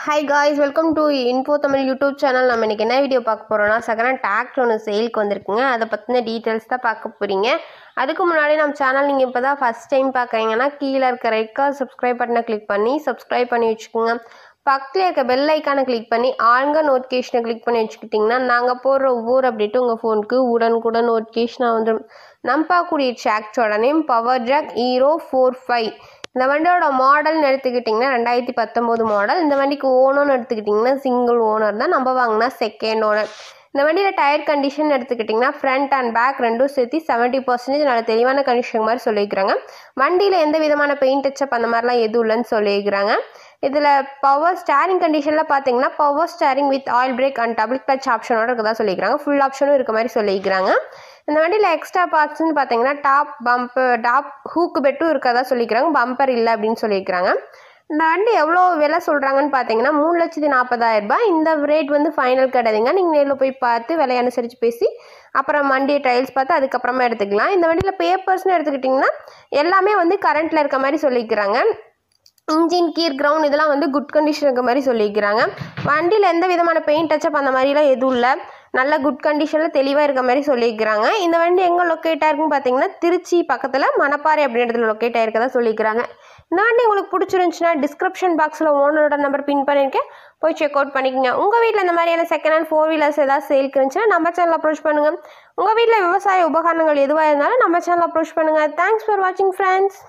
Hi guys, welcome to Info Tamil YouTube channel. நம்ம இன்னைக்கு என்ன வீடியோ பார்க்க போறோம்னா செகண்ட் ஹேண்ட் டிராக்டர் ஒன்று சேலுக்கு வந்திருக்குங்க. அதை பற்றின டீட்டெயில்ஸ் தான் பார்க்க போறீங்க. அதுக்கு முன்னாடி நம்ம சேனல் நீங்கள் இப்போ தான் ஃபஸ்ட் டைம் பார்க்குறீங்கன்னா கீழே இருக்க ரெட் கலர் சப்ஸ்கிரைப் பட்டனை கிளிக் பண்ணி சப்ஸ்கிரைப் பண்ணி வச்சுக்கோங்க. பக்கத்தில் இருக்க பெல் ஐக்கானை கிளிக் பண்ணி ஆளுங்க நோட்டிஃபிகேஷனை கிளிக் பண்ணி வச்சுக்கிட்டிங்கன்னா நாங்கள் போடுற ஒவ்வொரு அப்டேட்டும் உங்கள் ஃபோனுக்கு உடனுக்குடன் நோட்டிஃபிகேஷனாக வந்துடும். நம்ம பார்க்கக்கூடிய டிராக்டரோட நேம் பவர் ஜாக் ஹீரோ 45. இந்த வண்டியோட மாடல்னு எடுத்துக்கிட்டிங்கன்னா 2019 மாடல். இந்த வண்டிக்கு ஓனர்னு எடுத்துக்கிட்டிங்கன்னா சிங்கிள் ஓனர் தான். நம்ம வாங்கினா செகண்ட் ஓனர். இந்த வண்டியில் டயர் கண்டிஷன் எடுத்துக்கிட்டிங்கன்னா ஃப்ரண்ட் அண்ட் பேக் ரெண்டும் சேர்த்து 70% நல்ல தெளிவான கண்டிஷன் மாதிரி சொல்லியிருக்கிறாங்க. வண்டியில் எந்த விதமான பெயிண்ட் டச்சப் அந்த மாதிரிலாம் எதுவும் இல்லைன்னு சொல்லியிருக்கிறாங்க. இதில் பவர் ஸ்டேரிங் கண்டிஷனில் பார்த்தீங்கன்னா power steering with oil brake and double clutch ஆப்ஷனோட இருக்கதா சொல்லியிருக்கிறாங்க. ஃபுல் ஆப்ஷனும் இருக்க மாதிரி சொல்லியிருக்கிறாங்க. இந்த வண்டியில் எக்ஸ்ட்ரா பார்ட்ஸ்ன்னு பார்த்தீங்கன்னா டாப் ஹூக்கு பெட்டும் இருக்கதா சொல்லிக்கிறாங்க. பம்பர் இல்லை அப்படின்னு சொல்லியிருக்கிறாங்க. இந்த வண்டி எவ்வளோ விலை சொல்கிறாங்கன்னு பார்த்தீங்கன்னா 3,40,000 ரூபாய். இந்த ரேட் வந்து ஃபைனல் கிடையாதுங்க. நீங்கள் நேரில் போய் பார்த்து விலையை அனுசரித்து பேசி அப்புறம் வண்டி ட்ரையல்ஸ் பார்த்து அதுக்கப்புறமா எடுத்துக்கலாம். இந்த வண்டியில் பேப்பர்ஸ்னு எடுத்துக்கிட்டிங்கன்னா எல்லாமே வந்து கரண்ட்டில் இருக்க மாதிரி சொல்லிக்கிறாங்க. இன்ஜின் கீர் கிரவுண்ட் இதெல்லாம் வந்து குட் கண்டிஷன் இருக்க மாதிரி சொல்லிக்கிறாங்க. வண்டியில் எந்த விதமான பெயிண்ட் டச்சப் அந்த மாதிரிலாம் எதுவும் இல்லை. நல்ல குட் கண்டிஷனில் தெளிவாக இருக்க மாதிரி சொல்லியிருக்கிறாங்க. இந்த வண்டி எங்கே லொக்கேட் ஆயிருக்குன்னு பார்த்தீங்கன்னா திருச்சி பக்கத்தில் மணப்பாறை அப்படின்றதுல லொக்கேட் ஆயிருக்கதா சொல்லியிருக்கிறாங்க. இந்த வண்டி உங்களுக்கு பிடிச்சிருந்துச்சுன்னா டிஸ்கிரிப்ஷன் பாக்ஸில் ஓனரோட நம்பர் பின் பண்ணியிருக்கேன், போய் செக் அவுட் பண்ணிக்கோங்க. உங்கள் வீட்டில் இந்த மாதிரியான செகண்ட் ஹேண்ட் 4 வீலர்ஸ் ஏதாவது சேல்க்கு இருந்துச்சுன்னா நம்ம சேனல் அப்ரோச் பண்ணுங்கள். உங்கள் வீட்டில் விவசாய உபகரணங்கள் எதுவாக இருந்தாலும் நம்ம சேனல் அப்ரோச் பண்ணுங்கள். தேங்க்ஸ் ஃபார் வாட்சிங் ஃப்ரெண்ட்ஸ்.